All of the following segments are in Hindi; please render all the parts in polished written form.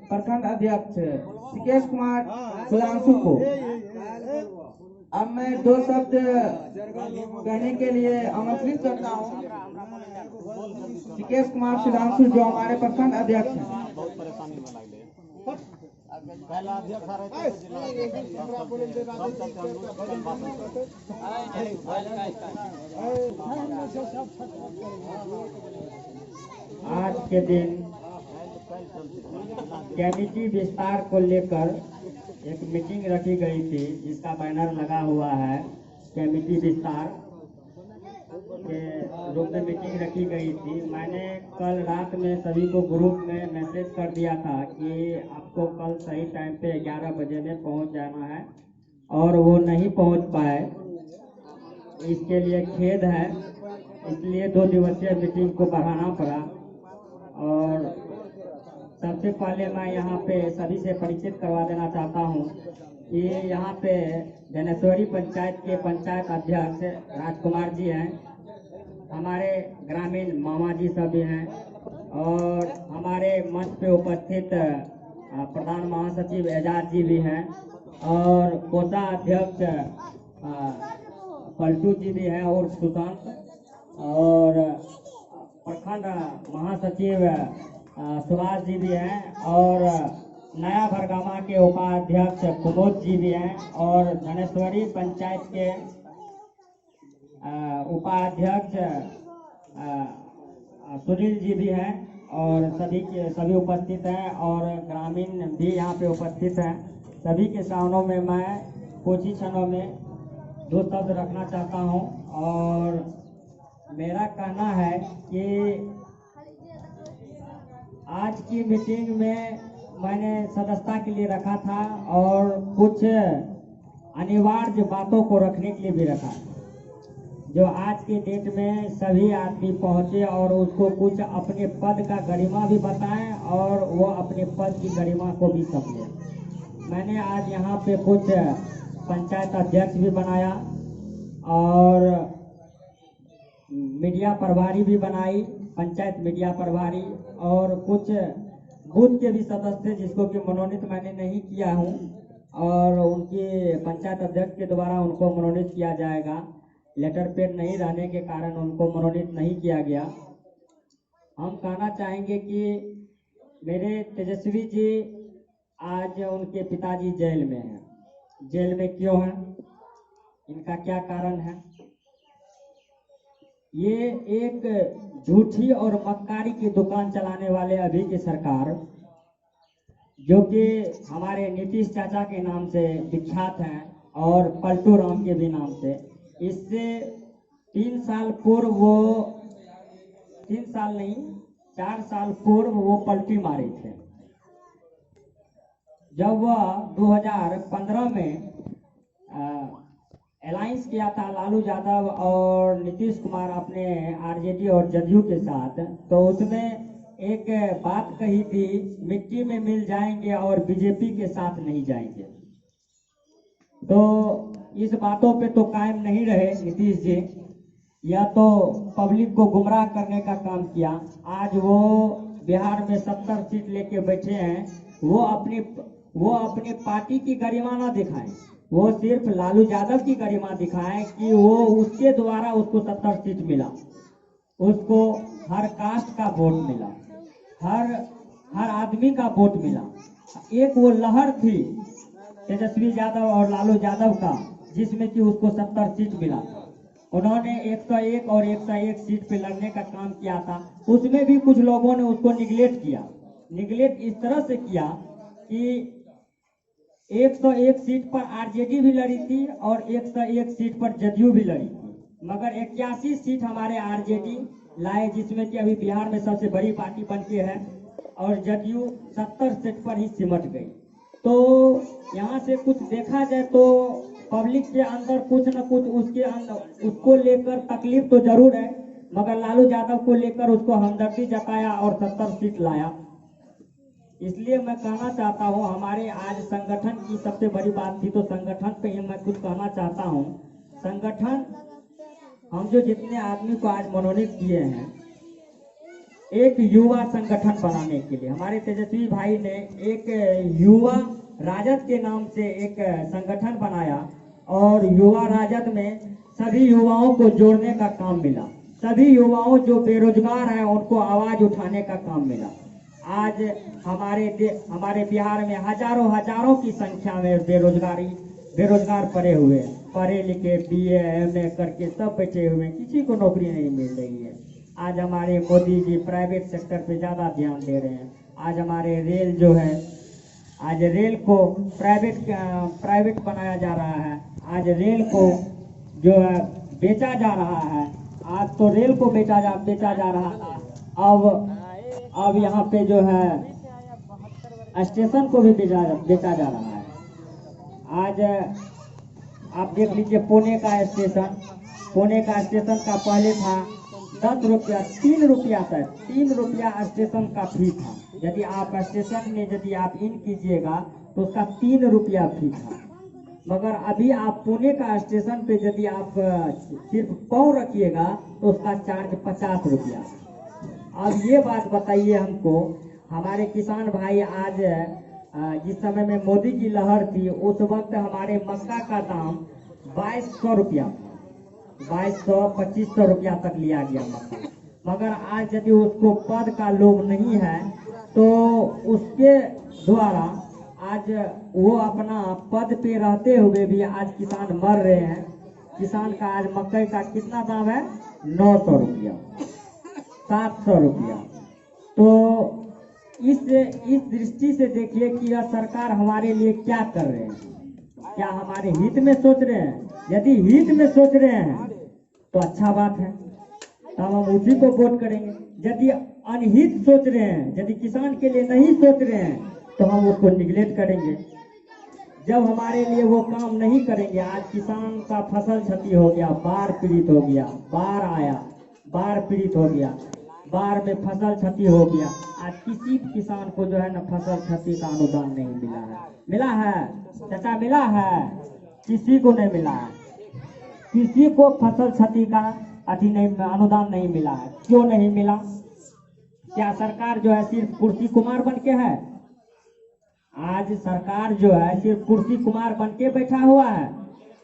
प्रखंड अध्यक्ष सिकेश कुमार सुधांशु को अब मैं 2 शब्द कहने के लिए आमंत्रित करता हूँ। सिकेश कुमार सुधांशु जो हमारे प्रखंड अध्यक्ष हैं। आज के दिन कमेटी विस्तार को लेकर एक मीटिंग रखी गई थी, जिसका बैनर लगा हुआ है। कमेटी विस्तार के रूप में मीटिंग रखी गई थी। मैंने कल रात में सभी को ग्रुप में मैसेज कर दिया था कि आपको कल सही टाइम पे 11 बजे में पहुंच जाना है, और वो नहीं पहुंच पाए, इसके लिए खेद है। इसलिए 2 दिवसीय मीटिंग को बढ़ाना पड़ा। और सबसे पहले मैं यहाँ पे सभी से परिचित करवा देना चाहता हूँ कि यहाँ पे जनेश्वरी पंचायत के पंचायत अध्यक्ष राजकुमार जी हैं, हमारे ग्रामीण मामा जी सभी हैं, और हमारे मंच पे उपस्थित प्रधान महासचिव एजाज जी भी हैं, और कोषा अध्यक्ष पलटू जी भी हैं, और सुशांत, और प्रखंड महासचिव सुभाष जी भी हैं, और नया भरगामा के उपाध्यक्ष कुमोद जी भी हैं, और धनेश्वरी पंचायत के उपाध्यक्ष सुनील जी भी हैं, और सभी उपस्थित हैं, और ग्रामीण भी यहाँ पे उपस्थित हैं। सभी के सामने में मैं कुछ ही क्षणों में 2 शब्द रखना चाहता हूँ। और मेरा कहना है कि आज की मीटिंग में मैंने सदस्यता के लिए रखा था, और कुछ अनिवार्य बातों को रखने के लिए भी रखा, जो आज के डेट में सभी आदमी पहुंचे और उसको कुछ अपने पद का गरिमा भी बताएं, और वो अपने पद की गरिमा को भी समझे। मैंने आज यहाँ पे कुछ पंचायत अध्यक्ष भी बनाया, और मीडिया प्रभारी भी बनाई, पंचायत मीडिया प्रभारी, और कुछ बूथ के भी सदस्य जिसको कि मनोनीत मैंने नहीं किया हूँ, और उनके पंचायत अध्यक्ष के द्वारा उनको मनोनीत किया जाएगा। लेटर पेड नहीं रहने के कारण उनको मनोनीत नहीं किया गया। हम कहना चाहेंगे कि मेरे तेजस्वी जी आज उनके पिताजी जेल में हैं। जेल में क्यों हैं, इनका क्या कारण है? ये एक झूठी और मक्कारी की दुकान चलाने वाले अभी की सरकार, जो कि हमारे नीतीश चाचा के नाम से विख्यात हैं, और पलटू राम के भी नाम से, इससे 3 साल पूर्व वो 3 साल नहीं 4 साल पूर्व वो पलटी मारे थे। जब वह 2015 में अलायंस किया था लालू यादव और नीतीश कुमार अपने आरजेडी और जदयू के साथ, तो उसमें एक बात कही थी, मिट्टी में मिल जाएंगे और बीजेपी के साथ नहीं जाएंगे। तो इस बातों पे तो कायम नहीं रहे नीतीश जी, या तो पब्लिक को गुमराह करने का काम किया। आज वो बिहार में 70 सीट लेके बैठे हैं। वो अपनी पार्टी की गरिमा ना दिखाएं, वो सिर्फ लालू यादव की गरिमा दिखाएं कि वो उसके द्वारा उसको 70 सीट मिला, उसको हर कास्ट का वोट मिला, हर आदमी का वोट मिला। एक वो लहर थी तेजस्वी यादव और लालू यादव का, जिसमें कि उसको 70 सीट मिला। उन्होंने 101 और 101 सीट पे लड़ने का काम किया था। उसमें भी कुछ लोगों ने उसको निगलेक्ट किया। निगलेक्ट इस तरह से किया कि 101 सीट पर आरजेडी भी लड़ी थी और 101 सीट पर जदयू भी लड़ी थी, मगर 81 सीट हमारे आरजेडी लाए, जिसमें कि अभी बिहार में सबसे बड़ी पार्टी बन के है, और जदयू 70 सीट पर ही सिमट गई। तो यहाँ से कुछ देखा जाए तो पब्लिक के अंदर कुछ न कुछ उसको लेकर तकलीफ तो जरूर है, मगर लालू यादव को लेकर उसको हमदर्दी जताया और 70 सीट लाया। इसलिए मैं कहना चाहता हूं, हमारे आज संगठन की सबसे बड़ी बात थी, तो संगठन पे ही मैं कुछ कहना चाहता हूं। संगठन, हम जो जितने आदमी को आज मनोनीत किए हैं, एक युवा संगठन बनाने के लिए हमारे तेजस्वी भाई ने एक युवा राजद के नाम से एक संगठन बनाया और युवा राजद में सभी युवाओं को जोड़ने का काम मिला। सभी युवाओं जो बेरोजगार हैं उनको आवाज उठाने का काम मिला। आज हमारे बिहार में हजारों की संख्या में बेरोजगार पड़े हुए हैं, पढ़े लिखे BA MA करके सब बैठे हुए हैं, किसी को नौकरी नहीं मिल रही है। आज हमारे मोदी जी प्राइवेट सेक्टर पे ज़्यादा ध्यान दे रहे हैं। आज हमारे रेल जो है, आज रेल को प्राइवेट बनाया जा रहा है। आज रेल को जो है बेचा जा रहा है। आज तो रेल को बेचा जा रहा था, अब यहाँ पे जो है स्टेशन को भी बेचा जा रहा है। आज आप देख लीजिए पुणे का स्टेशन का पहले था 10 रुपया, 3 रुपया तक, 3 रुपया स्टेशन का फी था। यदि आप स्टेशन में यदि आप इन कीजिएगा तो उसका 3 रुपया फी था। मगर अभी आप पुणे का स्टेशन पे यदि आप सिर्फ पाँव रखिएगा तो उसका चार्ज 50 रुपया। अब ये बात बताइए हमको, हमारे किसान भाई आज जिस समय में मोदी की लहर थी उस वक्त हमारे मक्का का दाम 2200 रुपया, 2200-2500 रुपया तक लिया गया मक्का। मगर आज यदि उसको पद का लोभ नहीं है तो उसके द्वारा आज वो अपना पद पे रहते हुए भी आज किसान मर रहे हैं। किसान का आज मकई का कितना दाम है? 900 रुपया, 700 रुपया। तो इस दृष्टि से देखिए कि यह सरकार हमारे लिए क्या कर रहे हैं। क्या हमारे हित में सोच रहे हैं? यदि हित में सोच रहे हैं तो अच्छा बात है, तो हम उसी को वोट करेंगे। यदि अनहित सोच रहे हैं, यदि किसान के लिए नहीं सोच रहे हैं तो हम उसको निगलेक्ट करेंगे। जब हमारे लिए वो काम नहीं करेंगे, आज किसान का फसल क्षति हो गया, बाढ़ पीड़ित हो गया, बाढ़ आया, बाढ़ पीड़ित हो गया, बाढ़ में फसल क्षति हो गया। आज किसी किसान को जो है ना फसल क्षति का अनुदान नहीं मिला है। मिला है चाचा? मिला है? किसी को नहीं मिला है। किसी को फसल क्षति का अनुदान नहीं मिला है। क्यों नहीं मिला? क्या सरकार जो है सिर्फ कुर्सी कुमार बन के है? आज सरकार जो है सिर्फ कुर्सी कुमार बन के बैठा हुआ है।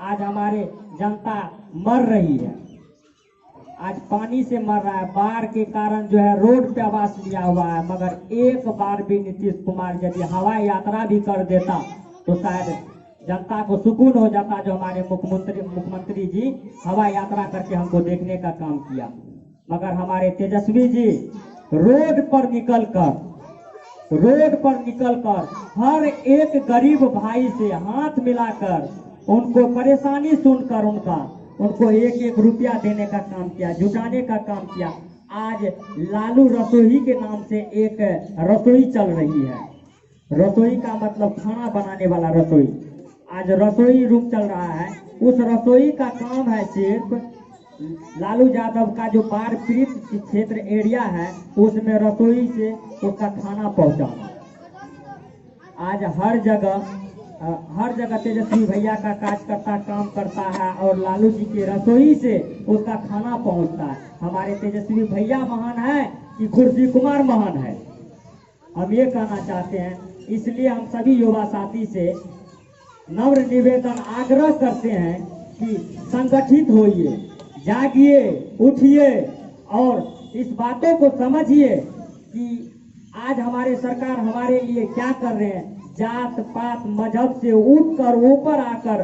आज हमारे जनता मर रही है, आज पानी से मर रहा है, बाढ़ के कारण जो है रोड पे आवास लिया हुआ है। मगर एक बार भी नीतीश कुमार यदि हवाई यात्रा भी कर देता तो शायद जनता को सुकून हो जाता। जो हमारे मुख्यमंत्री जी हवाई यात्रा करके हमको देखने का काम किया। मगर हमारे तेजस्वी जी रोड पर निकलकर हर एक गरीब भाई से हाथ मिलाकर उनको परेशानी सुनकर उनको एक रुपया देने का काम किया, जुटाने का काम किया। आज लालू रसोई के नाम से एक रसोई चल रही है। रसोई का मतलब खाना बनाने वाला रसोई। आज रसोई रूम चल रहा है। उस रसोई का काम है सिर्फ लालू यादव का जो बाढ़ पीड़ित क्षेत्र एरिया है उसमें रसोई से उसका खाना पहुंचाना। आज हर जगह तेजस्वी भैया का कार्यकर्ता काम करता है और लालू जी के रसोई से उसका खाना पहुंचता है। हमारे तेजस्वी भैया महान है कि कुर्सी कुमार महान है? हम ये कहना चाहते हैं। इसलिए हम सभी युवा साथी से नम्र निवेदन आग्रह करते हैं कि संगठित होइए, जागिए, उठिए और इस बातों को समझिए कि आज हमारे सरकार हमारे लिए क्या कर रहे हैं। जात पात मजहब से उठकर ऊपर आकर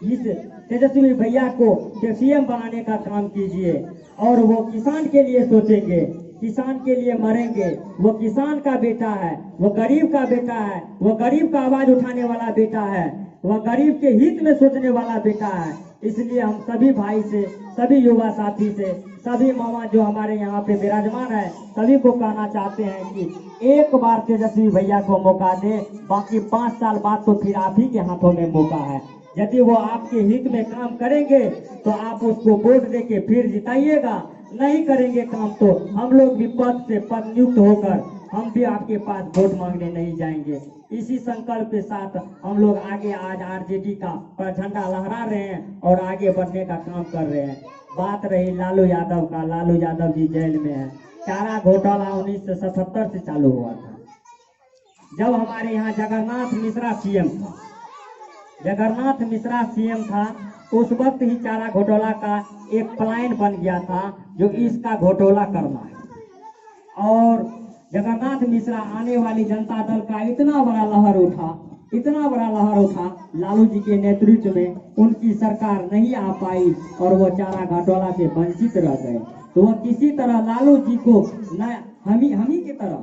इस तेजस्वी भैया को CM बनाने का काम कीजिए और वो किसान के लिए सोचेंगे, किसान के लिए मरेंगे। वो किसान का बेटा है, वो गरीब का बेटा है, वो गरीब का आवाज उठाने वाला बेटा है, वह गरीब के हित में सोचने वाला बेटा है। इसलिए हम सभी भाई से, सभी युवा साथी से, सभी मामा जो हमारे यहाँ पे विराजमान है, सभी को कहना चाहते हैं कि एक बार तेजस्वी भैया को मौका दे। बाकी 5 साल बाद तो फिर आप ही के हाथों में मौका है। यदि वो आपके हित में काम करेंगे तो आप उसको वोट दे के फिर जिताइएगा। नहीं करेंगे काम तो हम लोग भी पद से पद नियुक्त होकर हम भी आपके पास वोट मांगने नहीं जाएंगे। इसी संकल्प के साथ हम लोग आगे आज आरजेडी का झंडा लहरा रहे हैं और आगे बढ़ने का काम कर रहे हैं। बात रही लालू यादव का, लालू यादव जी जेल में है। चारा घोटाला 1977 से चालू हुआ था, जब हमारे यहाँ जगन्नाथ मिश्रा सीएम था। जगन्नाथ मिश्रा सीएम था, उस वक्त ही चारा घोटाला का एक प्लान बन गया था जो इसका घोटाला करना है। और जगन्नाथ मिश्रा आने वाली जनता दल का इतना बड़ा लहर उठा, इतना बड़ा लहर उठा, लालू जी के नेतृत्व में उनकी सरकार नहीं आ पाई और वो चारा घोटाला से वंचित रह गए। तो वह किसी तरह लालू जी को न हम ही की तरह,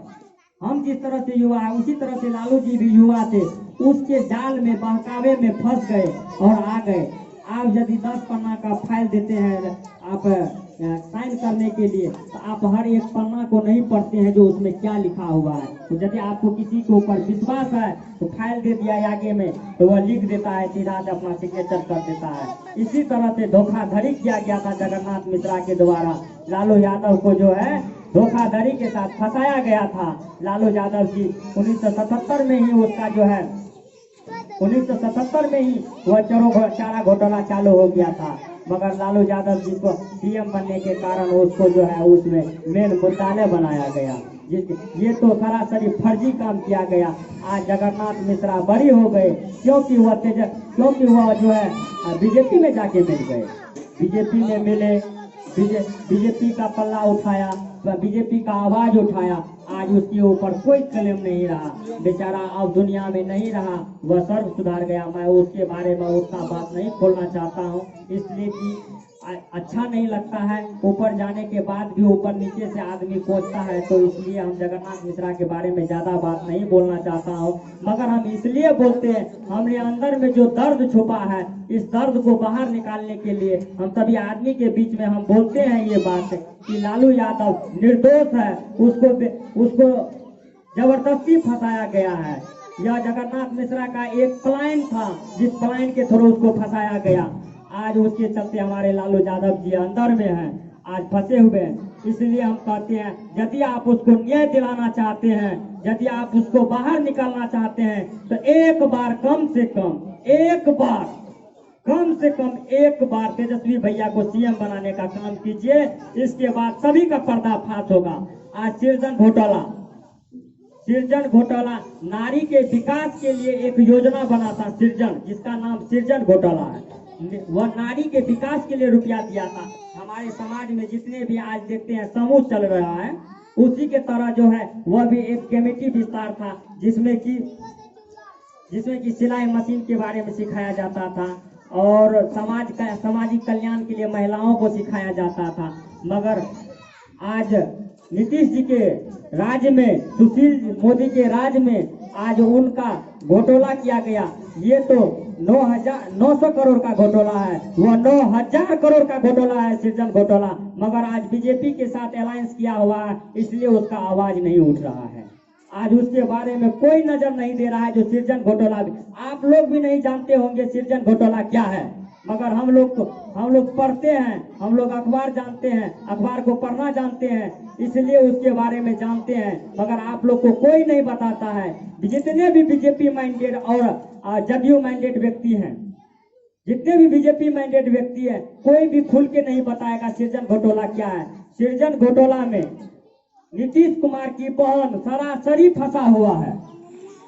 हम जिस तरह से युवा है उसी तरह से लालू जी भी युवा थे, उसके जाल में बहकावे में फंस गए और आ गए। आप यदि 10 पन्ना का फाइल देते हैं आप साइन करने के लिए, तो आप हर एक पन्ना को नहीं पढ़ते हैं जो उसमें क्या लिखा हुआ है। तो यदि आपको किसी के ऊपर विश्वास है तो फाइल दे दिया आगे में, तो वह लिख देता है, सीधा से अपना सिग्नेचर कर देता है। इसी तरह से धोखाधड़ी किया गया था जगन्नाथ मिश्रा के द्वारा। लालू यादव को जो है धोखाधड़ी के साथ फंसाया गया था। लालू यादव जी 1977 में ही उसका जो है 1977 में ही वह चारा घोटाला चालू हो गया था। मगर लालू यादव जी को सीएम बनने के कारण उसको जो है उसमें मेन मुद्दालय बनाया गया। ये तो सरासरी फर्जी काम किया गया। आज जगन्नाथ मिश्रा बरी हो गए क्योंकि वह जो है बीजेपी में जाके मिल गए। बीजेपी में मिले, बीजेपी का पल्ला उठाया, बीजेपी का आवाज उठाया। आज उसके ऊपर कोई क्लेम नहीं रहा, बेचारा अब दुनिया में नहीं रहा, वह सर्व सुधार गया। मैं उसके बारे में उतना बात नहीं खोलना चाहता हूँ, इसलिए कि अच्छा नहीं लगता है। ऊपर जाने के बाद भी ऊपर नीचे से आदमी कोसता है, तो इसलिए हम जगन्नाथ मिश्रा के बारे में ज्यादा बात नहीं बोलना चाहता हूँ। मगर हम इसलिए बोलते हैं, हमारे अंदर में जो दर्द छुपा है, इस दर्द को बाहर निकालने के लिए हम सभी आदमी के बीच में हम बोलते हैं ये बात कि लालू यादव निर्दोष है, उसको जबरदस्ती फंसाया गया है। यह जगन्नाथ मिश्रा का एक प्लान था, जिस प्लान के थ्रू उसको फंसाया गया। आज उसके चलते हमारे लालू यादव जी अंदर में हैं, आज फंसे हुए हैं। इसलिए हम कहते हैं, यदि आप उसको न्याय दिलाना चाहते हैं, यदि आप उसको बाहर निकालना चाहते हैं, तो एक बार कम से कम एक बार तेजस्वी भैया को सीएम बनाने का काम कीजिए। इसके बाद सभी का पर्दाफाश होगा। आज सृजन घोटाला नारी के विकास के लिए एक योजना बना था सृजन, जिसका नाम सृजन घोटाला है। वह नारी के विकास के लिए रुपया दिया था। हमारे समाज में जितने भी आज देखते हैं समूह चल रहा है, उसी के तरह जो है वह भी एक कमेटी विस्तार था, जिसमें कि सिलाई मशीन के बारे में सिखाया जाता था और सामाजिक कल्याण के लिए महिलाओं को सिखाया जाता था। मगर आज नीतीश जी के राज्य में, सुशील मोदी के राज्य में आज उनका घोटाला किया गया। ये तो 900 करोड़ का घोटाला है, वह 9000 करोड़ का घोटाला है सृजन घोटाला। मगर आज बीजेपी के साथ अलायंस किया हुआ है, इसलिए उसका आवाज नहीं उठ रहा है। आज उसके बारे में कोई नजर नहीं दे रहा है। जो सृजन घोटाला, आप लोग भी नहीं जानते होंगे सृजन घोटाला क्या है, मगर हम लोग पढ़ते हैं, हम लोग अखबार जानते हैं, अखबार को पढ़ना जानते हैं, इसलिए उसके बारे में जानते हैं। मगर आप लोग को कोई नहीं बताता है। जितने भी बीजेपी माइंडेड और जदयू माइंडेड व्यक्ति हैं, जितने भी बीजेपी माइंडेड व्यक्ति है, कोई भी खुल के नहीं बताएगा सृजन घोटाला क्या है। सृजन घोटाला में नीतीश कुमार की बहन सरासरी फंसा हुआ है।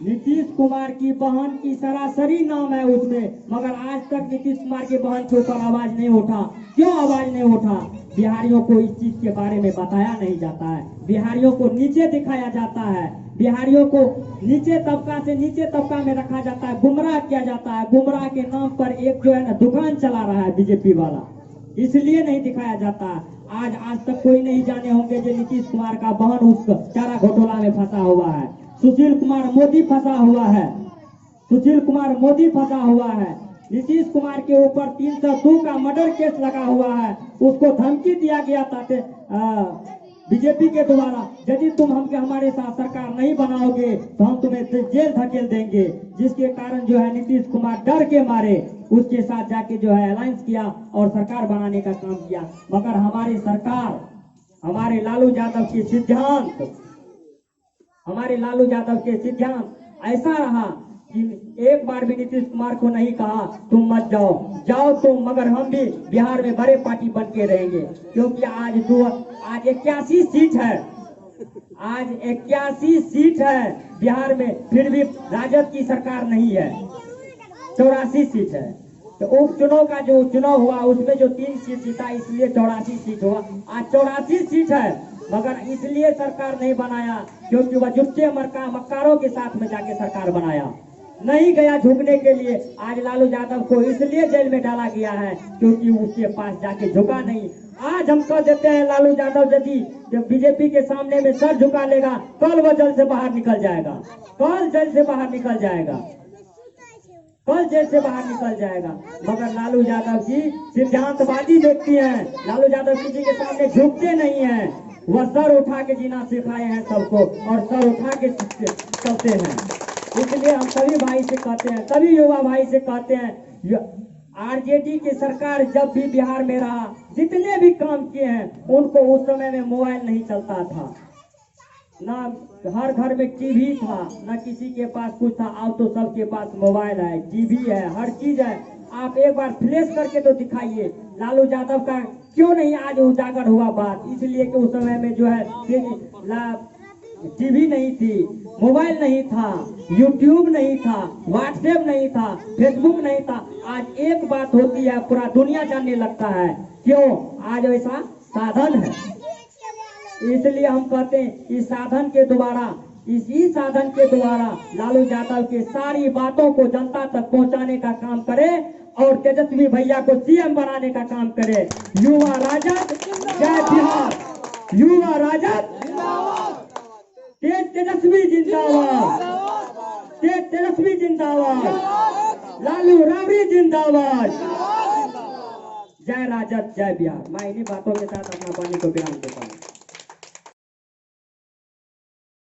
नीतीश कुमार की बहन की सरासरी नाम है उसमें, मगर आज तक नीतीश कुमार की बहन के ऊपर आवाज नहीं उठा। क्यों आवाज नहीं उठा? बिहारियों को इस चीज के बारे में बताया नहीं जाता है, बिहारियों को नीचे दिखाया जाता है, बिहारियों को नीचे तबका से नीचे तबका में रखा जाता है, गुमराह किया जाता है। गुमराह के नाम पर एक जो है ना दुकान चला रहा है बीजेपी वाला, इसलिए नहीं दिखाया जाता। आज तक कोई नहीं जाने होंगे जो नीतीश कुमार का बहन उस चारा घोटाला में फंसा हुआ है। सुशील कुमार मोदी फंसा हुआ है, सुशील कुमार मोदी फंसा हुआ है। नीतीश कुमार के ऊपर 302 का मर्डर केस लगा हुआ है, उसको धमकी दिया गया था बीजेपी के द्वारा, यदि तुम हमारे साथ सरकार नहीं बनाओगे तो हम तुम्हें जेल धकेल देंगे। जिसके कारण जो है नीतीश कुमार डर के मारे उसके साथ जाके जो है अलायंस किया और सरकार बनाने का काम किया। मगर हमारी सरकार, हमारे लालू यादव के सिद्धांत, हमारे लालू यादव के सिद्धांत ऐसा रहा कि एक बार भी नीतीश कुमार को नहीं कहा तुम मत जाओ, जाओ तुम, मगर हम भी बिहार में बड़े पार्टी बन के रहेंगे। क्योंकि आज 81 सीट है, आज 81 सीट है बिहार में, फिर भी राजद की सरकार नहीं है, 84 सीट है। तो उपचुनाव का जो चुनाव हुआ उसमें जो 3 सीट जीता, इसलिए 84 सीट हुआ। आज 84 सीट है, मगर इसलिए सरकार नहीं बनाया क्योंकि वह जुट्टे मक्कारों के साथ में जाके सरकार बनाया, नहीं गया झुकने के लिए। आज लालू यादव को इसलिए जेल में डाला गया है क्योंकि उसके पास जाके झुका नहीं। आज हम कह देते हैं लालू यादव यदि बीजेपी के सामने में सर झुका लेगा, कल वह जेल से बाहर निकल जाएगा, कल जेल से बाहर निकल जाएगा, कल जेल से बाहर निकल जाएगा। मगर लालू यादव जी सिद्धांतवादी व्यक्ति हैं, लालू यादव किसी के सामने झुकते नहीं हैं, वह सर उठा के जीना सिखाए हैं सबको और सर उठा के चलते हैं। इसलिए हम सभी भाई से कहते हैं, सभी युवा भाई से कहते हैं, आरजेडी की सरकार जब भी बिहार में रहा, जितने भी काम किए हैं उनको उस समय में मोबाइल नहीं चलता था, ना हर घर में टीवी था, ना किसी के पास कुछ था। अब तो सबके पास मोबाइल है, टीवी है, हर चीज है। आप एक बार फ्लैश करके तो दिखाइए लालू यादव का क्यों नहीं आज उजागर हुआ बात। इसलिए कि उस समय में जो है टीवी नहीं थी, मोबाइल नहीं था, यूट्यूब नहीं था, व्हाट्सएप नहीं था, फेसबुक नहीं था। आज एक बात होती है पूरा दुनिया जानने लगता है, क्यों? आज ऐसा साधन है। इसलिए हम कहते हैं इस साधन के द्वारा, इसी साधन के द्वारा लालू यादव के सारी बातों को जनता तक पहुंचाने का काम करे और तेजस्वी भैया को सीएम बनाने का काम करे। युवा राजद जय बिहार, युवा राजद तेजस्वी जिंदाबाद, तेजस्वी जिंदाबाद, लालू राबड़ी जिंदाबाद, जय राजद जय बिहार। मैं इन्हीं बातों के साथ अपना वाणी को विराम देता हूँ।